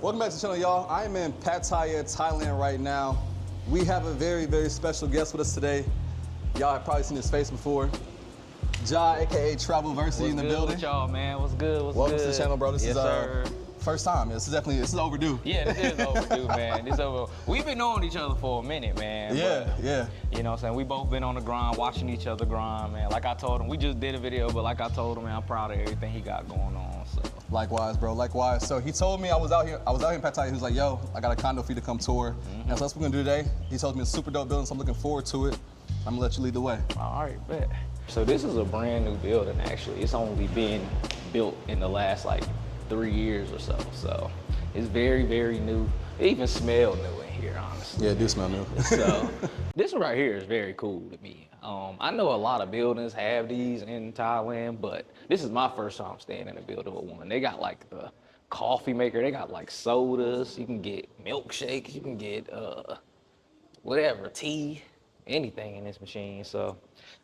Welcome back to the channel, y'all. I am in Pattaya, Thailand right now. We have a very, very special guest with us today. Y'all have probably seen his face before. Ja, aka Travelversity in the building. What's good with y'all, man? What's good? Welcome to the channel, bro. This is sir. First time. This is overdue. Yeah, this is overdue, man. We've been knowing each other for a minute, man. Yeah, yeah. You know what I'm saying? We both been on the grind, watching each other grind, man. Like I told him, we just did a video, but like I told him, man, I'm proud of everything he got going on. So. Likewise, bro. Likewise. So he told me I was out here in Pattaya. He was like, "Yo, I got a condo for you to come tour." And so that's what we're gonna do today. He told me it's a super dope building, so I'm looking forward to it. I'm gonna let you lead the way. All right, bet. So this is a brand new building, actually. It's only been built in the last like 3 years or so. So it's very, very new. It even smells new in here, honestly. Yeah, it do smell new. So this one right here is very cool to me. I know a lot of buildings have these in Thailand, but this is my first time staying in a building with one. They got like the coffee maker, they got like sodas, you can get milkshakes, you can get whatever, tea, anything in this machine. So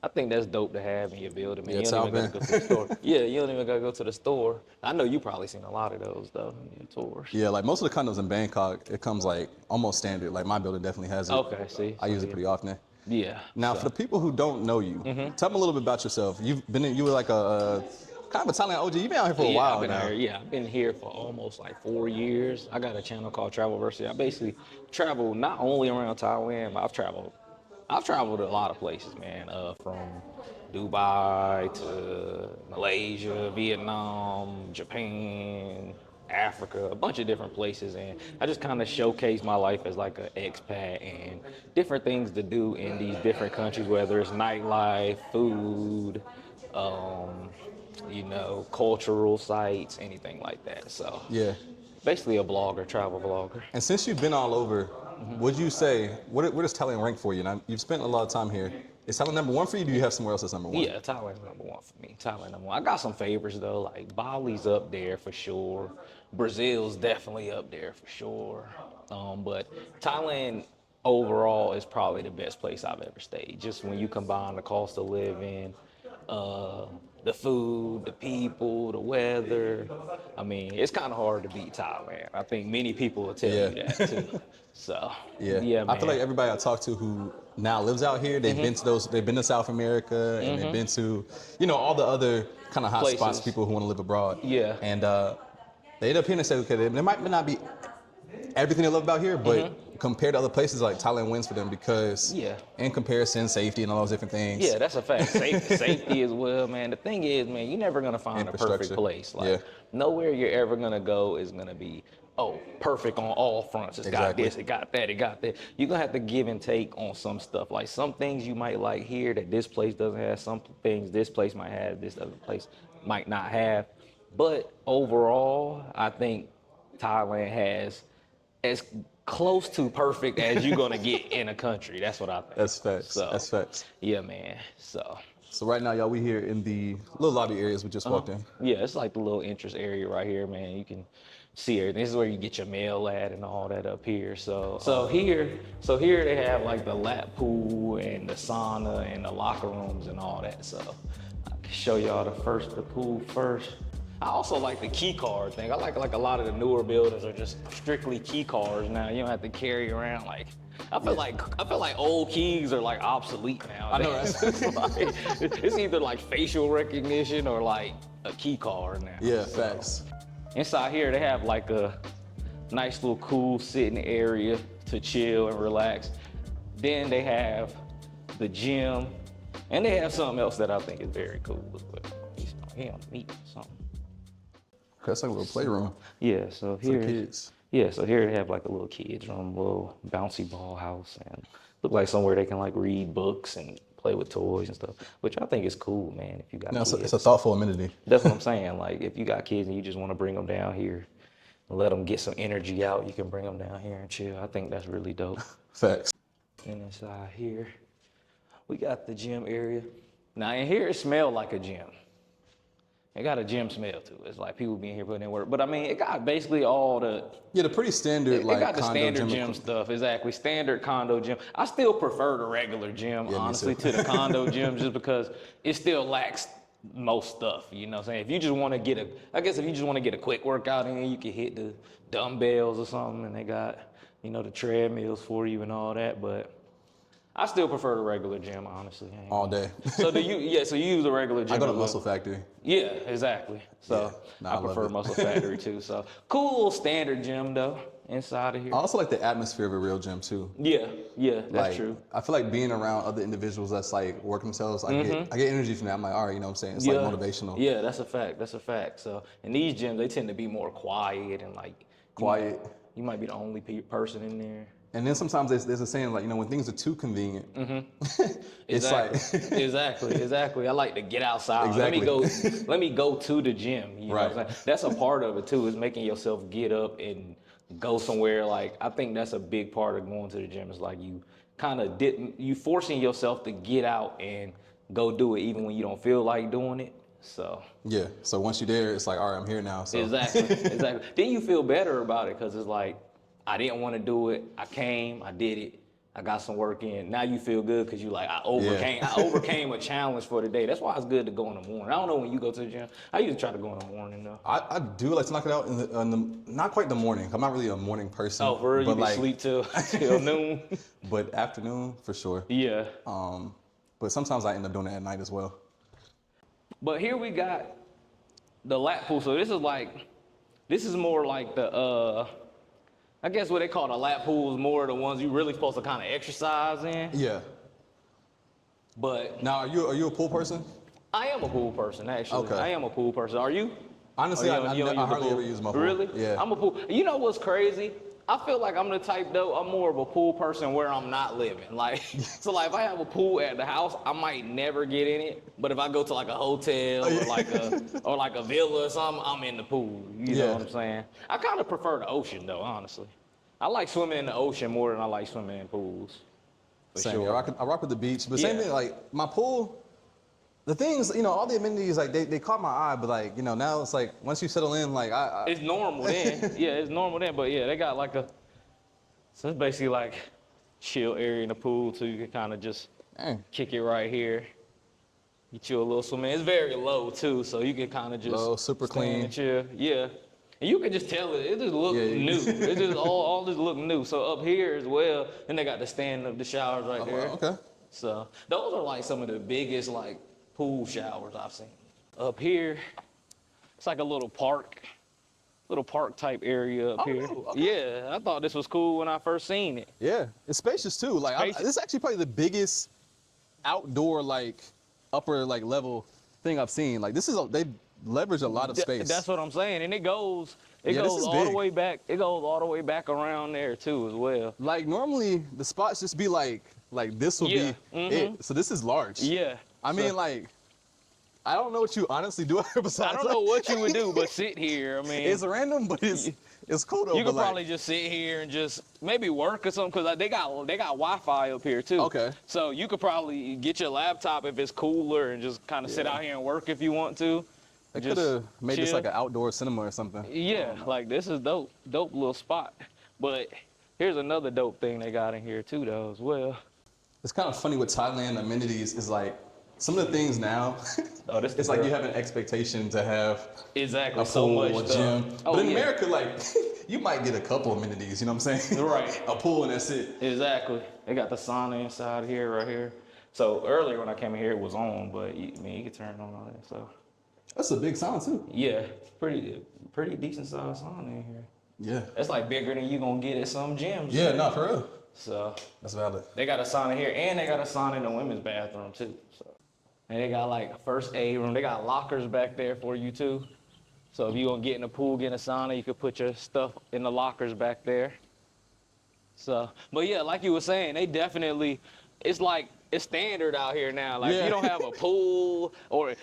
I think that's dope to have in your building, man. Yeah, you don't even gotta go to the store. Yeah, you don't even gotta go to the store. I know you probably seen a lot of those though in your tours. Yeah, like most of the condos in Bangkok, it comes like almost standard. Like my building definitely has it. Okay, see. I use it pretty often. Yeah. Now, for the people who don't know you, tell them a little bit about yourself. You were like a kind of a Thailand OG. You've been out here for a while now. I've been here for almost like 4 years. I got a channel called Travelversity. I basically travel not only around Thailand, but I've traveled a lot of places, man. From Dubai to Malaysia, Vietnam, Japan, Africa, a bunch of different places, and I just kind of showcase my life as like an expat and different things to do in these different countries, whether it's nightlife, food, you know, cultural sites, anything like that. So Yeah. basically a blogger, travel blogger. And since you've been all over, would you say, where does Thailand rank for you? Now, you've spent a lot of time here. Is Thailand number one for you, or do you have somewhere else that's number one? Yeah, Thailand's number one for me. Thailand number one. I got some favorites though, like Bali's up there for sure. Brazil's definitely up there for sure. But Thailand overall is probably the best place I've ever stayed. Just when you combine the cost of living, the food, the people, the weather. I mean, it's kind of hard to beat Thailand. I think many people will tell you that too. So yeah, man. I feel like everybody I talk to who now lives out here, they've been to South America, and they've been to, you know, all the other kind of hot spots, people who want to live abroad. Yeah. And they end up here and say, okay, there might not be everything they love about here, but compared to other places, like Thailand wins for them because in comparison, safety and all those different things. Yeah, that's a fact. Safety as well, man. The thing is, man, you're never gonna find a perfect place. Like nowhere you're ever gonna go is gonna be, oh, perfect on all fronts. It's got this, it got that, it got that. You're gonna have to give and take on some stuff. Like some things you might like here that this place doesn't have, some things this place might have, this other place might not have. But overall, I think Thailand has as close to perfect as you're gonna get in a country. That's what I think. That's facts. So, that's facts. Yeah, man. So right now, y'all, we here in the little lobby areas we just walked in. Yeah, it's like the little entrance area right here, man. You can see everything. This is where you get your mail at and all that up here. So here they have like the lap pool and the sauna and the locker rooms and all that. So I can show y'all the pool first. I also like the key card thing. I like a lot of the newer buildings are just strictly key cards now. You don't have to carry around like. I feel like old keys are like obsolete now. I know that. It's either like facial recognition or like a key card now. Yeah, facts. Inside here they have like a nice little cool sitting area to chill and relax. Then they have the gym, and they have something else that I think is very cool. He on meat or something. That's like a little playroom. Yeah, so here, for kids. Yeah, so here they have like a little kids room, little bouncy ball house, and look like somewhere they can like read books and play with toys and stuff, which I think is cool, man. If you got kids. It's a thoughtful amenity. That's what I'm saying. Like if you got kids and you just want to bring them down here and let them get some energy out, you can bring them down here and chill. I think that's really dope. Facts. And inside here, we got the gym area. Now in here, it smells like a gym. It got a gym smell to it. It's like people being here putting in work. But I mean, it got basically all the... Yeah, the pretty standard, it like, got the condo standard gym stuff, exactly. Standard condo gym. I still prefer the regular gym, honestly, to the condo gym, just because it still lacks most stuff, you know what I'm saying? If you just want to get if you just want to get a quick workout in, you can hit the dumbbells or something, and they got, you know, the treadmills for you and all that, but I still prefer the regular gym, honestly. All day. So so you use the regular gym? I go to Muscle Factory. Yeah, exactly. So I prefer love it. Muscle Factory too. So cool little standard gym though inside of here. I also like the atmosphere of a real gym too. Yeah, that's Like, true. I feel like being around other individuals that's like working themselves, I get energy from that. I'm like, all right, you know what I'm saying? It's like motivational. Yeah, that's a fact. That's a fact. So in these gyms, they tend to be more quiet and like Quiet. You might be the only person in there. And then sometimes there's a saying like, you know, when things are too convenient, it's Exactly. I like to get outside. Exactly. Let me go to the gym. You know Right. what I'm saying? That's a part of it too, is making yourself get up and go somewhere. Like, I think that's a big part of going to the gym, is like you forcing yourself to get out and go do it even when you don't feel like doing it. So yeah. So once you're there, it's like, all right, I'm here now. So exactly. Then you feel better about it, because it's like, I didn't want to do it. I came, I did it. I got some work in. Now you feel good because you like, I overcame a challenge for the day. That's why it's good to go in the morning. I don't know when you go to the gym. I usually try to go in the morning though. I do like to knock it out in the not quite the morning. I'm not really a morning person. Oh, for real? You be sleep till noon? But afternoon for sure. Yeah. But sometimes I end up doing it at night as well. But here we got the lap pool. So this is more like the I guess what they call the lap pool is more the ones you really supposed to kind of exercise in. Yeah. But now, are you a pool person? I am a pool person, actually. Okay. I am a pool person. Are you? Honestly, I hardly ever use my pool. Really? Yeah. I'm a pool. You know what's crazy? I feel like I'm the type though, I'm more of a pool person where I'm not living. Like, so like if I have a pool at the house, I might never get in it. But if I go to like a hotel or like a villa or something, I'm in the pool. You know what I'm saying? I kind of prefer the ocean though, honestly. I like swimming in the ocean more than I like swimming in pools. For sure. I rock with the beach, but same thing, like my pool, the things, you know, all the amenities, like they caught my eye, but like, you know, now it's like, once you settle in, like it's normal then. Yeah, it's normal then, but yeah, they got like so it's basically like chill area in the pool, so you can kind of just kick it right here. Get you a little swimming. It's very low too, so you can kind of just low, super clean. And chill. Yeah. And you can just tell it just look new. It just all just look new. So up here as well, and they got the stand up, the showers right there. Okay. So those are like some of the biggest like pool showers I've seen. Up here, it's like a little park type area up here. Okay. Yeah, I thought this was cool when I first seen it. Yeah, it's spacious too. Like this is actually probably the biggest outdoor like upper like level thing I've seen. Like they leverage a lot of space. That's what I'm saying, and it goes all the way back. It goes all the way back around there too as well. Like normally the spots just be like this will be it. So this is large. Yeah. I mean, like, I don't know what you honestly do besides. I don't know what you would do, but sit here. I mean, it's random, but it's cool though. You could probably just sit here and just maybe work or something, because they got Wi-Fi up here too. Okay. So you could probably get your laptop if it's cooler and just kind of sit out here and work if you want to. They could have made this like an outdoor cinema or something. Yeah, like this is dope little spot. But here's another dope thing they got in here too though as well. It's kind of funny with Thailand amenities is like some of the things now. It's like you have an expectation to have a pool, so much a stuff. gym. But in America, like you might get a couple amenities. You know what I'm saying? Right. A pool and that's it. Exactly. They got the sauna inside here, right here. So earlier when I came in here, it was on, but you can turn it on all that. So that's a big sauna too. Yeah, pretty decent sized sauna in here. Yeah. That's like bigger than you gonna get at some gyms. Yeah, no, for real. So that's valid. They got a sauna here, and they got a sauna in the women's bathroom too. So, and they got like a first aid room. They got lockers back there for you too. So if you gonna get in the pool, get in a sauna, you could put your stuff in the lockers back there. So, but yeah, like you were saying, they definitely, it's standard out here now. Like if you don't have a pool, or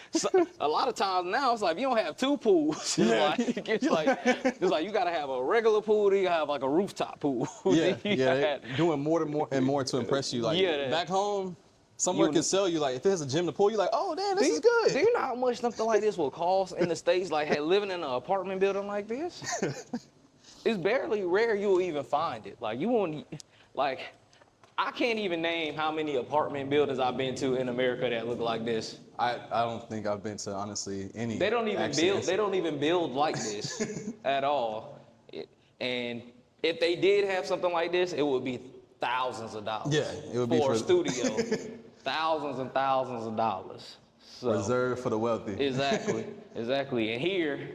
a lot of times now it's like if you don't have two pools. It's like you gotta have a regular pool, then you have like a rooftop pool. Doing more and more to impress you. Like back home, somewhere can sell you like if it has a gym, the pool, you're like, oh damn, this is good. Do you know how much something like this will cost in the States? Like living in an apartment building like this, it's barely rare you will even find it. Like you won't, like. I can't even name how many apartment buildings I've been to in America that look like this. I don't think I've been to honestly any. They don't even actually, build. They don't even build like this at all. And if they did have something like this, it would be thousands of dollars. Yeah, it would be for a for- studio. Thousands and thousands of dollars. So, Reserved for the wealthy. exactly, exactly. And here,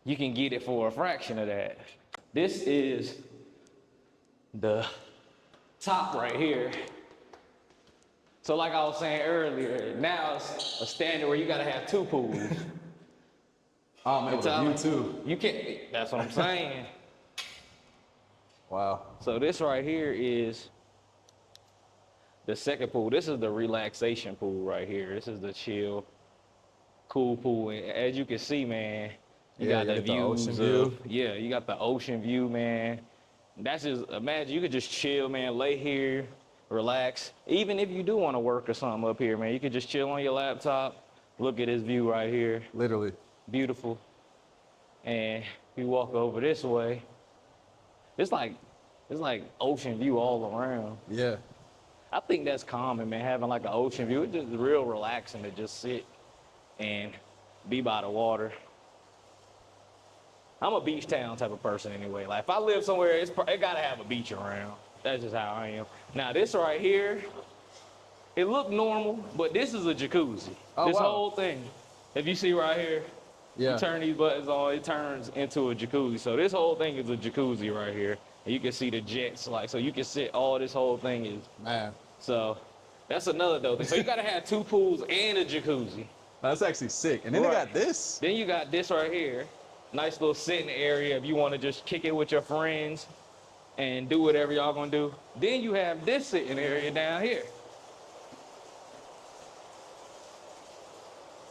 you can get it for a fraction of that. This is the top right here. So like I was saying earlier, now it's a standard where you gotta have 2 pools. Oh man, with a view too. You can't, that's what I'm saying. Wow. So this right here is the second pool. This is the relaxation pool right here. This is the chill, cool pool. And as you can see, man, you got the views of, yeah, you got the ocean view, man. That's just, imagine you could just chill, man, lay here, relax. Even if you do want to work or something up here, man, you could just chill on your laptop, look at this view right here. Literally. Beautiful. And you walk over this way, it's like ocean view all around. Yeah. I think that's common, man, having like an ocean view. It's just real relaxing to just sit and be by the water. I'm a beach town type of person anyway. Like if I live somewhere, it gotta have a beach around. That's just how I am. Now this right here, it looked normal, but this is a jacuzzi. Oh, this wow. whole thing. If you see right here, Yeah. you turn these buttons on, it turns into a jacuzzi. So this whole thing is a jacuzzi right here. And you can see the jets, like, so you can sit, all this whole thing is. Man. So that's another dope thing. So you gotta have 2 pools and a jacuzzi. That's actually sick. And then they Right. got this. Then you got this right here. Nice little sitting area if you wanna just kick it with your friends and do whatever y'all gonna do. Then you have this sitting area down here.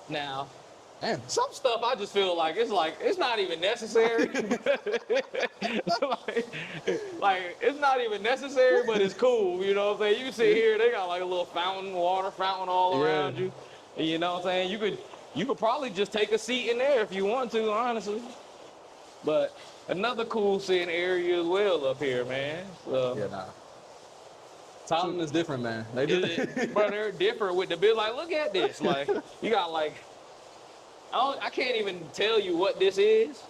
Now, Damn. some stuff I just feel like it's not even necessary. like it's not even necessary, but it's cool. You know what I'm saying? You can sit here, they got like a little water fountain all around you. And you know what I'm saying? You could probably just take a seat in there if you want to, honestly. But another cool sitting area as well up here, man. So, Yeah, nah. Thailand is different, man. They do. bro, they're different with the bill. Like, look at this. Like, you got like, I can't even tell you what this is,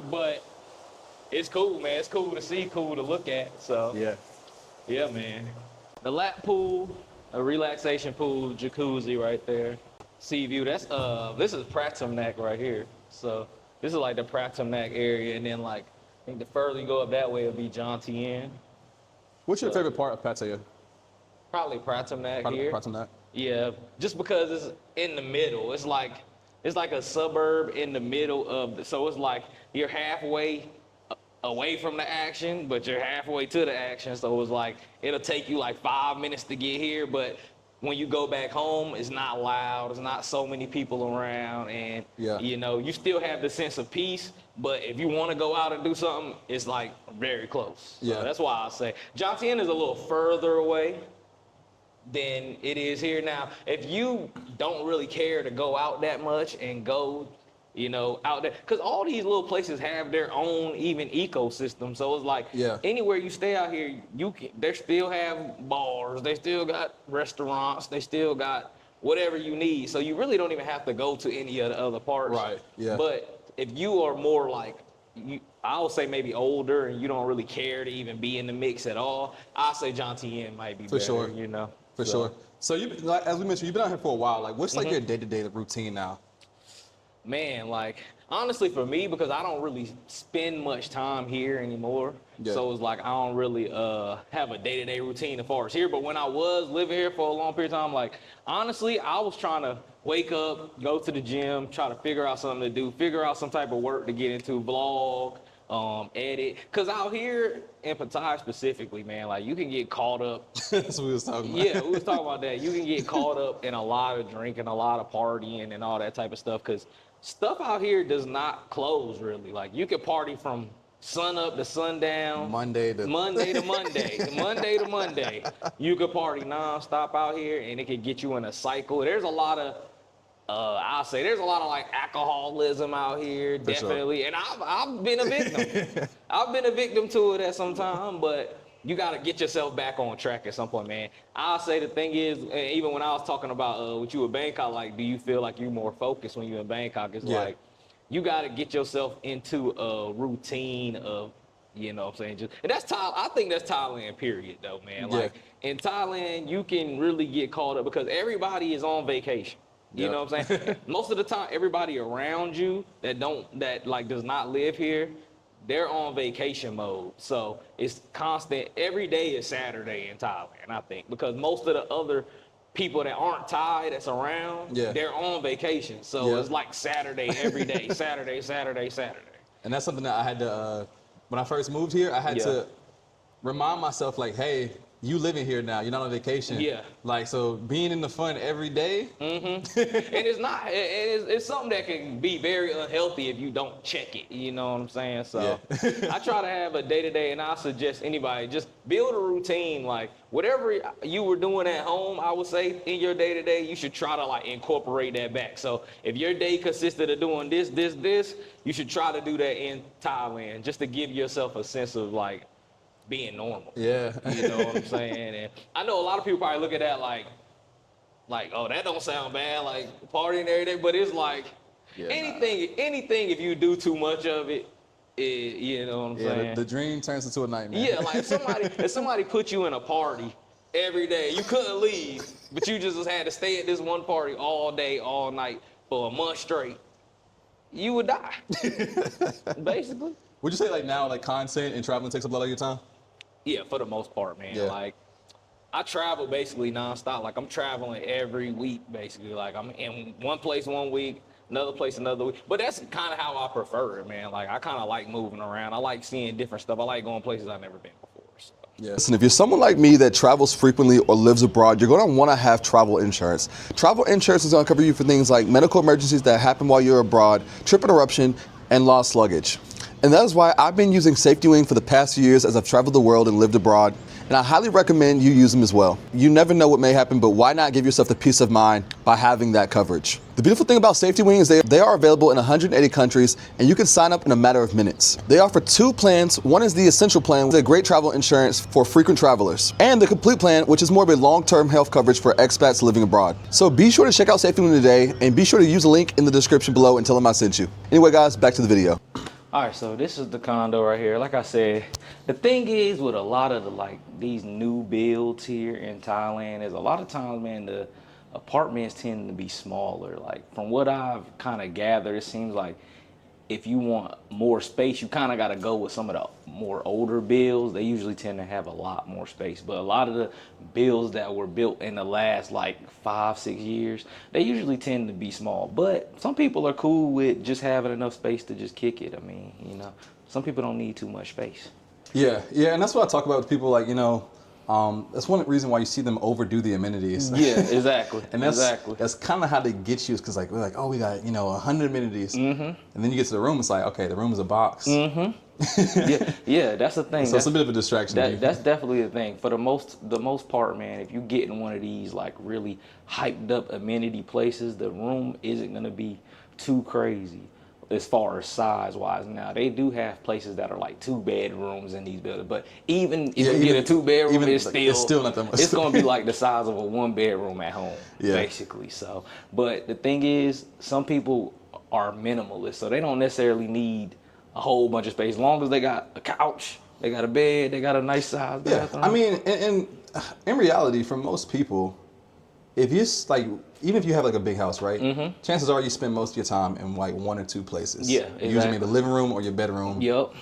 but it's cool, man. It's cool to see, cool to look at. So, yeah, man. The lap pool, a relaxation pool, jacuzzi right there. Sea view. That's this is Pratumnak right here. So this is like the Pratumnak area, and then like I think the further you go up that way, it'll be Jomtien. What's your favorite part of Pattaya? Probably Pratumnak here. Pratumnak? Yeah, just because it's in the middle. It's like a suburb in the middle of so it's like you're halfway away from the action, but you're halfway to the action. So it's like it'll take you like 5 minutes to get here, but when you go back home, it's not loud. There's not so many people around, and you know you still have the sense of peace. But if you want to go out and do something, it's like very close. So that's why I say Jomtien is a little further away than it is here. Now, if you don't really care to go out that much and go, you know, out there, because all these little places have their own even ecosystem. So it's like anywhere you stay out here, they still have bars, they still got restaurants, they still got whatever you need. So you really don't even have to go to any of the other parts. Right. Yeah. But if you are more like, I'll say maybe older and you don't really care to even be in the mix at all, I'll say Jomtien might be better, sure. you know. For sure. So you, like, as we mentioned, you've been out here for a while. Like, what's like your day-to-day routine now? Man, like, honestly for me, because I don't really spend much time here anymore. So it's like I don't really have a day-to-day routine as far as here. But when I was living here for a long period of time, like, honestly, I was trying to wake up, go to the gym, try to figure out something to do, figure out some type of work to get into, vlog, edit. Cause out here in Pattaya specifically, man, like you can get caught up. That's what we was talking about. Yeah, we was talking about that. You can get caught up in a lot of drinking, a lot of partying and all that type of stuff. Cause stuff out here does not close really. Like you can party from sun up to sundown. Monday to Monday. Monday to Monday. You could party nonstop out here and it could get you in a cycle. There's a lot of I'll say there's a lot of like alcoholism out here, definitely. Sure. And I've been a victim. I've been a victim to it at some time, but you got to get yourself back on track at some point, man. I'll say the thing is, even when I was talking about with you in Bangkok, like, do you feel like you're more focused when you're in Bangkok? It's like, you got to get yourself into a routine of, you know what I'm saying? And that's Thailand. I think that's Thailand, period, though, man. Like, in Thailand, you can really get caught up because everybody is on vacation. You know what I'm saying? Most of the time, everybody around you that does not live here, they're on vacation mode. So it's constant. Every day is Saturday in Thailand, I think, because most of the other people that aren't Thai that's around, they're on vacation. So it's like Saturday every day, Saturday, Saturday, Saturday. And that's something that I had to, when I first moved here, I had to remind myself, like, hey, you living here now. You're not on vacation. Yeah. Like, so being in the fun every day. And it's something that can be very unhealthy if you don't check it. You know what I'm saying? So I try to have a day-to-day, and I suggest anybody just build a routine. Like, whatever you were doing at home, I would say in your day-to-day, you should try to like incorporate that back. So if your day consisted of doing this, you should try to do that in Thailand just to give yourself a sense of like, being normal. Yeah. You know what I'm saying? And I know a lot of people probably look at that like, oh, that don't sound bad, like partying every day, but it's like anything if you do too much of it, you know what I'm saying? The dream turns into a nightmare. Yeah, like if somebody put you in a party every day, you couldn't leave, but you just had to stay at this one party all day, all night for a month straight, you would die. Basically. Would you say like now, like content and traveling takes up a lot of your time? Yeah, for the most part, man. Like, I travel basically nonstop. Like, I'm traveling every week, basically. Like, I'm in one place 1 week, another place another week. But that's kind of how I prefer it, man. Like, I kind of like moving around. I like seeing different stuff. I like going places I've never been before. So. Yeah. Listen, if you're someone like me that travels frequently or lives abroad, you're going to want to have travel insurance. Travel insurance is going to cover you for things like medical emergencies that happen while you're abroad, trip interruption, and lost luggage. And that is why I've been using Safety Wing for the past few years as I've traveled the world and lived abroad. And I highly recommend you use them as well. You never know what may happen, but why not give yourself the peace of mind by having that coverage? The beautiful thing about Safety Wing is they are available in 180 countries, and you can sign up in a matter of minutes. They offer two plans. One is the Essential Plan, with a great travel insurance for frequent travelers, and the Complete Plan, which is more of a long-term health coverage for expats living abroad. So be sure to check out Safety Wing today, and be sure to use the link in the description below and tell them I sent you. Anyway, guys, back to the video. All right, so this is the condo right here. Like I said, the thing is with a lot of these new builds here in Thailand is a lot of times, man, the apartments tend to be smaller. Like from what I've kind of gathered, it seems like if you want more space, you kind of got to go with some of the more older builds. They usually tend to have a lot more space, but a lot of the builds that were built in the last like 5-6 years, they usually tend to be small. But some people are cool with just having enough space to just kick it. I mean, you know, some people don't need too much space. Yeah, and that's what I talk about with people, like, you know, that's one reason why you see them overdo the amenities. Yeah, exactly. And that's kind of how they get you, is because like we're like, oh, we got 100 amenities, and then you get to the room, it's like, okay, the room is a box. Yeah, that's the thing. So it's a bit of a distraction. That's definitely the thing. For the most part, man, if you get in one of these like really hyped up amenity places, the room isn't gonna be too crazy as far as size wise. Now they do have places that are like 2 bedrooms in these buildings, but even if you get a 2 bedroom, it's still not that much. It's gonna be like the size of a 1 bedroom at home, basically. So, but the thing is, some people are minimalists, so they don't necessarily need a whole bunch of space. As long as they got a couch, they got a bed, they got a nice size bathroom. I mean, in reality, for most people, if you like, even if you have like a big house, right? Chances are you spend most of your time in like 1 or 2 places. Yeah, exactly. Usually maybe the living room or your bedroom. Yep.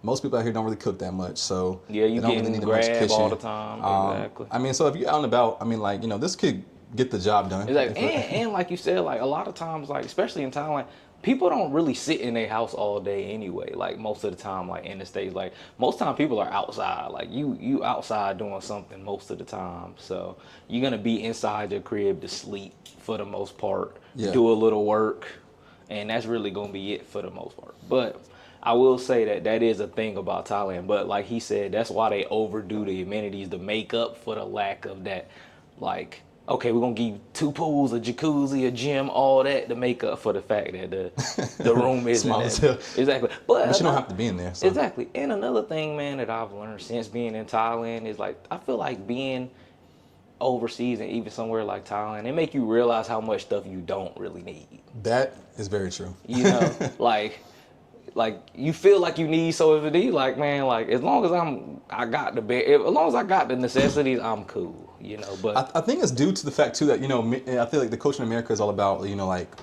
Most people out here don't really cook that much, so you don't really need a much kitchen all the time. Exactly. I mean, so if you're out and about, I mean, like, this could get the job done. Exactly. And like you said, like a lot of times, like especially in Thailand, people don't really sit in their house all day anyway. Like most of the time, like in the States, like most time people are outside. Like you outside doing something most of the time. So you're gonna be inside your crib to sleep for the most part, do a little work, and that's really gonna be it for the most part. But I will say that is a thing about Thailand. But like he said, that's why they overdo the amenities to make up for the lack of that, like, okay, we're gonna give you 2 pools, a jacuzzi, a gym, all that to make up for the fact that the room isn't Small as hell. exactly. But you don't have to be in there. So. Exactly. And another thing, man, that I've learned since being in Thailand is like I feel like being overseas and even somewhere like Thailand, it make you realize how much stuff you don't really need. That is very true. You know, like you feel like you need so if it is like man, like as long as I got the as long as I got the necessities, I'm cool. You know, but I think it's due to the fact too that I feel like the culture in America is all about like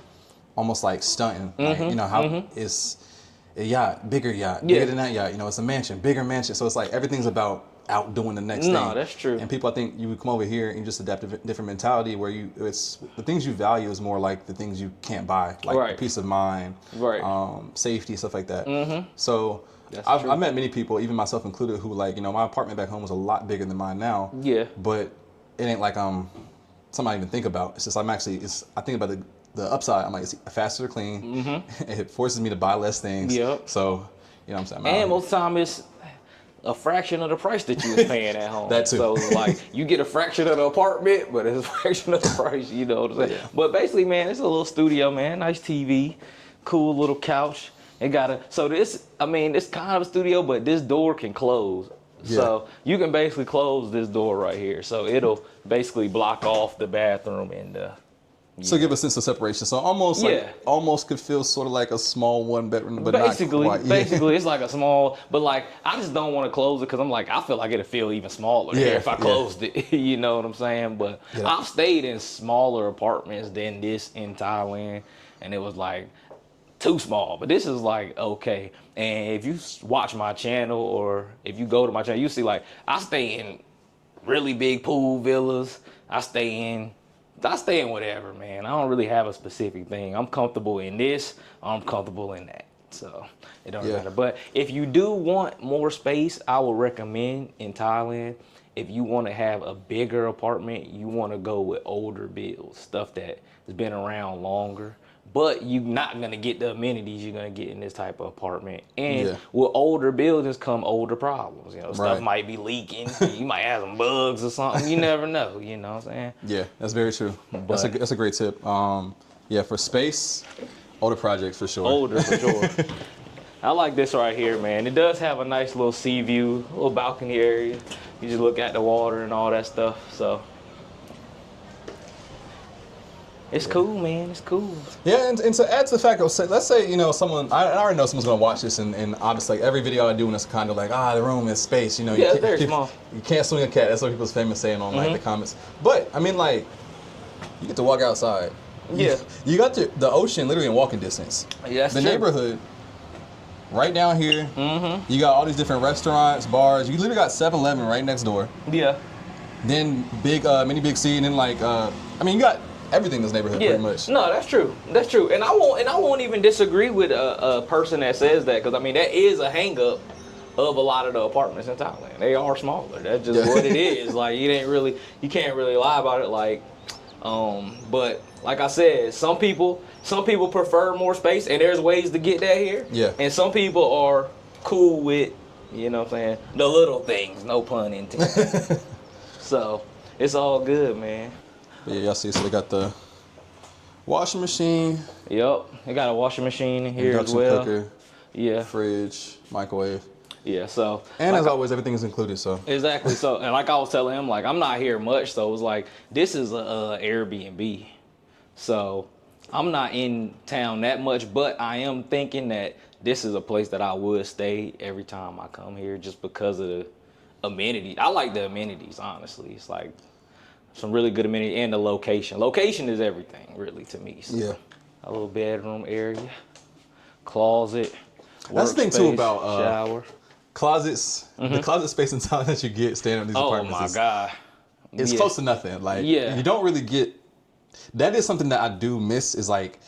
almost like stunting. Like, how it's a yacht, bigger bigger than that yacht. It's a mansion, bigger mansion. So it's like everything's about outdoing the next thing. No, that's true. And people, I think you would come over here and just adapt a different mentality where it's the things you value is more like the things you can't buy, like peace of mind, safety, stuff like that. So I've met many people, even myself included, who like my apartment back home was a lot bigger than mine now. Yeah. But it ain't like something I even think about. It's just I think about the upside. I'm like it's faster to clean. It forces me to buy less things. Yep. So what I'm saying. And most of the time it's a fraction of the price that you was paying at home. That too. So like you get a fraction of the apartment, but it's a fraction of the price, you know what I'm saying? Yeah. But basically, man, it's a little studio, man. Nice TV, cool little couch. It got it's kind of a studio, but this door can close. Yeah. So you can basically close this door right here. So it'll basically block off the bathroom and So give a sense of separation. So almost could feel sort of like a small 1-bedroom, but basically, not quite. Basically, it's like a small, but like I just don't want to close it because I'm like I feel like it'll feel even smaller if I closed it. You know what I'm saying? But I've stayed in smaller apartments than this in Thailand, and it was like too small. But this is like okay. And if you watch my channel or if you go to my channel, you see like I stay in really big pool villas. I stay in whatever, man. I don't really have a specific thing. I'm comfortable in this. I'm comfortable in that. So it don't matter. But if you do want more space, I would recommend in Thailand, if you want to have a bigger apartment, you want to go with older builds, stuff that has been around longer. But you're not going to get the amenities you're going to get in this type of apartment. And with older buildings come older problems. Stuff might be leaking. You might have some bugs or something. You never know. You know what I'm saying? Yeah, that's very true. But that's a great tip. For space, older projects for sure. Older for sure. I like this right here, man. It does have a nice little sea view, a little balcony area. You just look at the water and all that stuff. So it's cool, man. It's cool. Yeah, and to add to the fact of, let's say, someone, I already know someone's going to watch this, and obviously, like, every video I do in this kind of like, the room is space, it's very small. You can't swing a cat. That's what people's famous saying on, like, the comments. But, I mean, like, you get to walk outside. Yeah. You got the ocean literally in walking distance. Yeah, that's the true. Neighborhood, right down here, you got all these different restaurants, bars. You literally got 7-Eleven right next door. Yeah. Then mini Big C, and then, like, you got everything in this neighborhood pretty much. No, that's true. That's true. And I won't even disagree with a person that says that because that is a hang up of a lot of the apartments in Thailand. They are smaller. That's just what it is. Like you can't really lie about it. Like, but like I said, some people prefer more space, and there's ways to get that here. Yeah. And some people are cool with, you know what I'm saying, the little things. No pun intended. So it's all good, man. Yeah, y'all see, so they got the washing machine. Yep, they got a washing machine in here as well. Cooker. Yeah. Fridge, microwave. Yeah, so. And as always, everything is included, so. Exactly, so, and like I was telling him, like, I'm not here much, so it was like, this is a Airbnb. So, I'm not in town that much, but I am thinking that this is a place that I would stay every time I come here just because of the amenities. I like the amenities, honestly. It's like, some really good amenities and the location. Location is everything, really, to me. So, a little bedroom area, closet, that's the thing too about shower, closets. The closet space in town that you get staying in these apartments. Oh my God, it's close to nothing. Like you don't really get. That is something that I do miss. Is like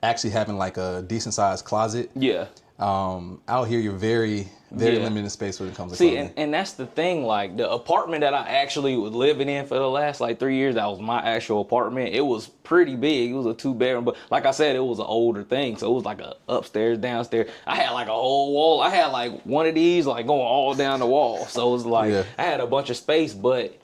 actually having like a decent sized closet. Yeah. Out here, you're very limited in space when it comes to clothing. and that's the thing, like the apartment that I actually was living in for the last like 3 years, that was my actual apartment. It was pretty big. It was a 2-bedroom, but like I said, it was an older thing. So it was like a upstairs, downstairs. I had like a whole wall. I had like one of these like going all down the wall. So it was like, I had a bunch of space, but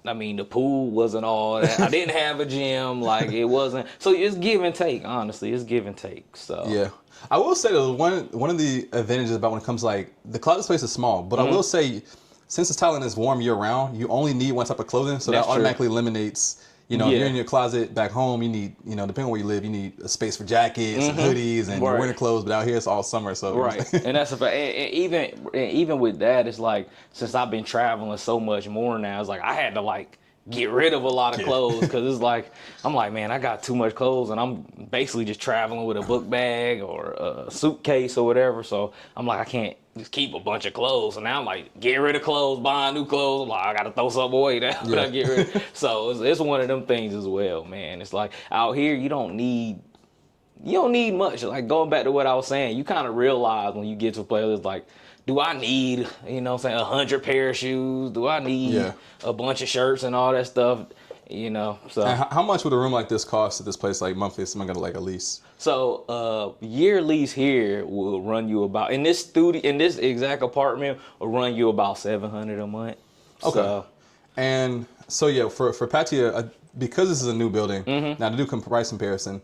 I mean, the pool wasn't all that. I didn't have a gym. Like, it wasn't. So it's give and take, honestly. It's give and take. So Yeah. I will say that one of the advantages about when it comes to like the closet space is small, but I will say since Thailand is warm year round, you only need one type of clothing, so That's that automatically eliminates. You know, if Yeah. you're in your closet back home, you need, you know, depending on where you live, you need a space for jackets and hoodies and Right. winter clothes. But out here, it's all summer, so Right, and that's a fact. And even with that, it's like since I've been traveling so much more now, it's like I had to like get rid of a lot of clothes because it's like I'm like, man, I got too much clothes, and I'm basically just traveling with a book bag or a suitcase or whatever. So I'm like, I can't just keep a bunch of clothes. So now I'm like getting rid of clothes, buying new clothes. I'm like, I gotta throw something away now. When I get rid. So it's one of them things as well, man. It's like out here you don't need much. Like going back to what I was saying, you kind of realize when you get to a place, it's like, do I need, you know what I'm saying, 100 pair of shoes? Do I need a bunch of shirts and all that stuff? You know, so. And how much would a room like this cost at this place, like monthly, if someone got like a lease? So year lease here will run you about, in this exact apartment, will run you about $700 a month. Okay. So, and so yeah, for Pattaya, because this is a new building, now to do price comparison,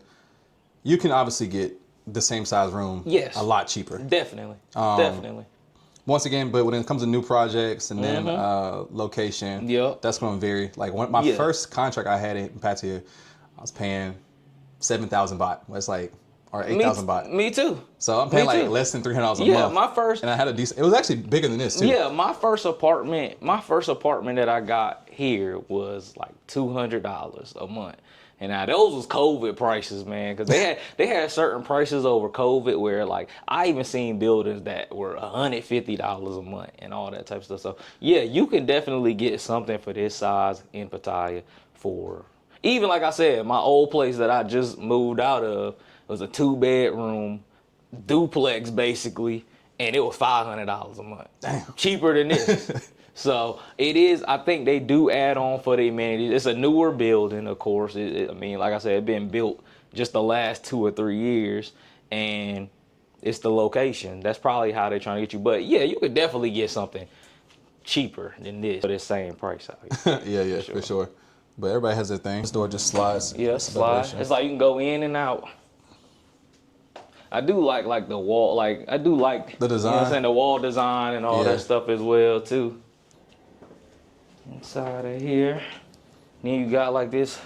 you can obviously get the same size room Yes. a lot cheaper. Definitely. Definitely. Once again, but when it comes to new projects and then location, that's going to vary. Like my first contract I had in Pattaya, I was paying 7,000 baht. That's like, or 8,000 baht. Me too. So I'm paying like less than $300 a month. Yeah, my first. And I had a decent. It was actually bigger than this too. Yeah, my first apartment that I got here was like $200 a month. And now those was COVID prices, man, because they had certain prices over COVID where like I even seen buildings that were $150 a month and all that type of stuff. So yeah, you can definitely get something for this size in Pattaya for even like I said, my old place that I just moved out of was a 2-bedroom duplex basically, and it was $500 a month. Damn. Cheaper than this. So it is, I think they do add on for the amenities. It's a newer building, of course. I mean, like I said, it's been built just the last 2 or 3 years, and it's the location. That's probably how they're trying to get you. But yeah, you could definitely get something cheaper than this for the same price out here. yeah, for sure. But everybody has their thing. This door just slides. Yeah, slide. It's like you can go in and out. I do like the wall, like I do like the design. You know what I'm saying, the wall design and all that stuff as well too. Inside of here, then you got like this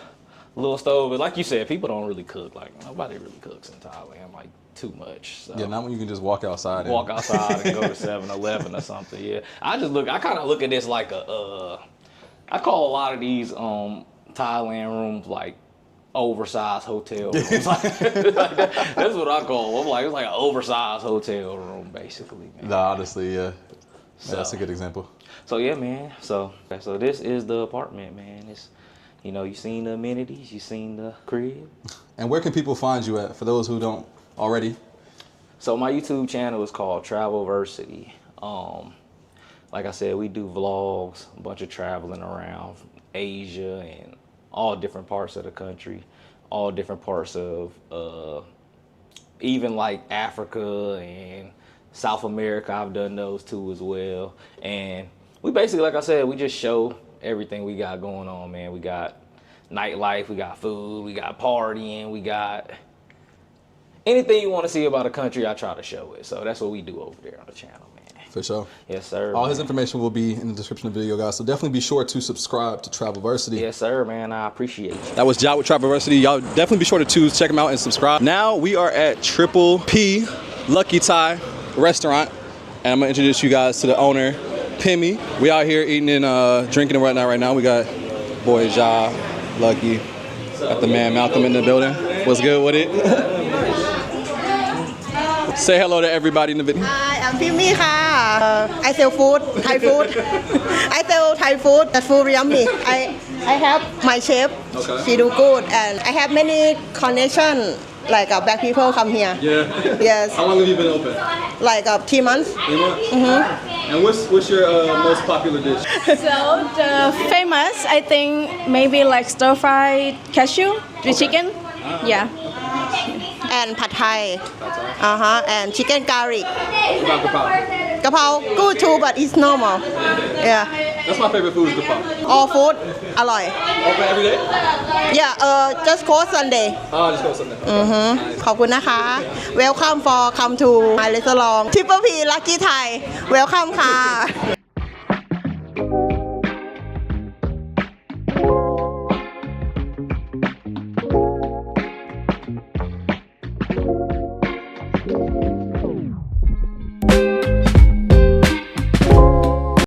little stove. But like you said, people don't really cook. Like nobody really cooks in Thailand, like too much. So. Yeah, not when you can just walk outside. Walk outside and go to 7-Eleven or something. Yeah, I kind of look at this like I call a lot of these Thailand rooms like oversized hotel rooms. That's what I call them. I'm like, it's like an oversized hotel room, basically. Man. Nah, honestly, yeah. So, that's a good example. So yeah, man. So this is the apartment, man. It's, you know, you seen the amenities, you seen the crib. And where can people find you at, for those who don't already? So my YouTube channel is called Travelversity. Like I said, we do vlogs, a bunch of traveling around Asia and all different parts of the country, all different parts of even like Africa and South America. I've done those too as well. And we basically, like I said, we just show everything we got going on, man. We got nightlife, we got food, we got partying, we got anything you want to see about a country, I try to show it. So that's what we do over there on the channel, man. For sure. Yes, sir. All his information will be in the description of the video, guys. So definitely be sure to subscribe to Travelversity. Yes, sir, man. I appreciate you. That was Jot with Travelversity. Y'all definitely be sure to check him out and subscribe. Now we are at Triple P Lucky Thai Restaurant, and I'm gonna introduce you guys to the owner, Pimmy. We out here eating and drinking and whatnot right now. We got boy Ja, Lucky, got the man Malcolm in the building. What's good with it? Say hello to everybody in the video. Hi, I'm Pimmy. I sell food, Thai food. I sell Thai food. The food yummy. I have my chef. Okay. She do good, and I have many connections. Like black people come here. Yeah. Yes. How long have you been open? Like 3 months. 3 months? And what's your most popular dish? So the famous, I think maybe like stir fried cashew with chicken. Yeah. And pad thai. And chicken curry. What about kapow? Kapao good too, but it's normal. Yeah. That's my favorite food is kebab. all food อร่อย Open every day? yeah just close Sunday Oh, just go Sunday. ขอบคุณนะคะ welcome for come to my restaurant Triple P Lucky Thai welcome ค่ะ